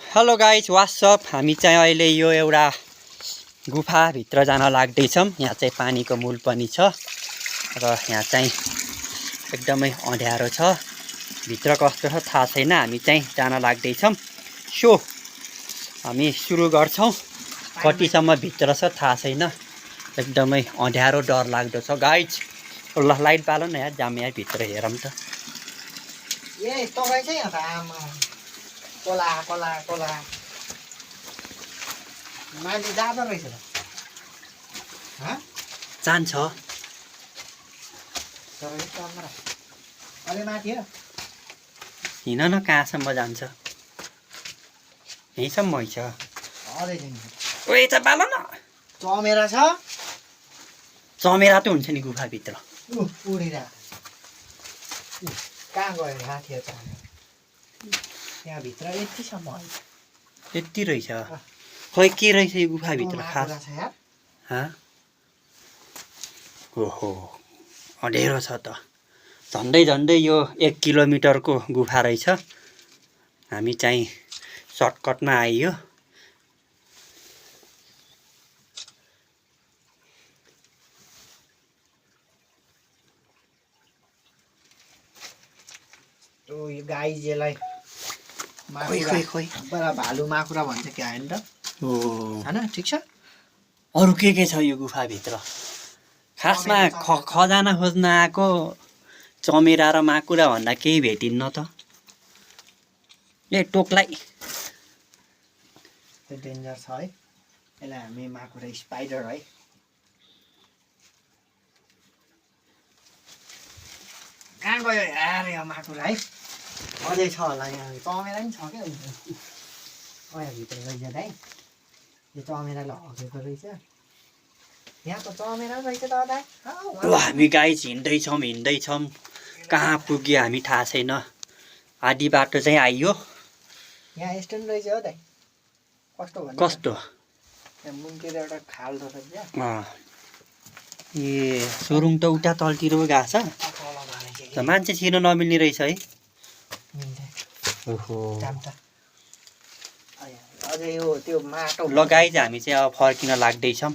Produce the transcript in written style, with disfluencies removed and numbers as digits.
Hello guys WhatsApp हामी चाहिँ अहिले यो एउटा गुफाभित्र जान लाग्दैछौँ। यहाँ चाहिँ पानीको मूल पनि छ र यहाँ चाहिँ एकदमै अँध्यारो छ। भित्र कस्तो छ थाहा छैन, हामी चाहिँ जान लाग्दैछौँ। सो हामी सुरु गर्छौँ। कतिसम्म भित्र छ थाहा छैन, एकदमै अँध्यारो डर लाग्दो छ गाइज। ल लाइट बाल न यार, जाम यहाँ भित्र हेरौँ त। ए तपाईँ चाहिँ यहाँ त आमा कोला कोला कोला माथि जाँदो रहेछ त। जान्छ अलि माथि हो, हिँड न कहाँसम्म जान्छ। यहीँसम्म छ। ओ यता बाल न, चमेरा छ। चमेरा त हुन्छ नि गुफाभित्र। उडिरा कहाँ गयो माथि हो चमेरा। त्यहाँभित्र यतिसम्म यति रहेछ। खोइ के रहेछ यो गुफाभित्र खास। ओहो अँध्यारो छ त। झन्डै झन्डै यो 1 किलोमिटरको गुफा रहेछ। हामी चाहिँ सर्टकटमा आइयो। यो गाईजेलाई खोइ बडा भालु माकुरा भन्छ क्या होइन त। हैन ठिक छ। अरु के छ यो गुफाभित्र? खासमा खजाना खोज्न आएको चमेरा र माकुरा भन्दा केही भेटिन्न त। ए टोकलाई त्यो डेन्जर छ है। यसलाई हामी माकुरा स्पाइडर है। कहाँ गयो यार यो माकुरा है। अझै छ होला यहाँ, चमेरा पनि छ क्या। भित्र रहेछ है यो चमेराले हगेको रहेछ। यहाँ त चमेरा रहेछ त दाइ। हामी गाइज हिँड्दैछौँ। कहाँ पुग्यो हामी थाहा छैन। आधी बाटो चाहिँ आइयो। यहाँ स्ट्यान्ड रहेछ हो दाइ। कस्तो यहाँ मुनतिर एउटा खाल रहेछ। ए सुरुङ त उता तलतिर गएको छ। मान्छे छिर्न नमिल्ने रहेछ है। ओहो अझै यो त्यो माटो। ल गाइज हामी चाहिँ अब फर्किन लाग्दैछौँ।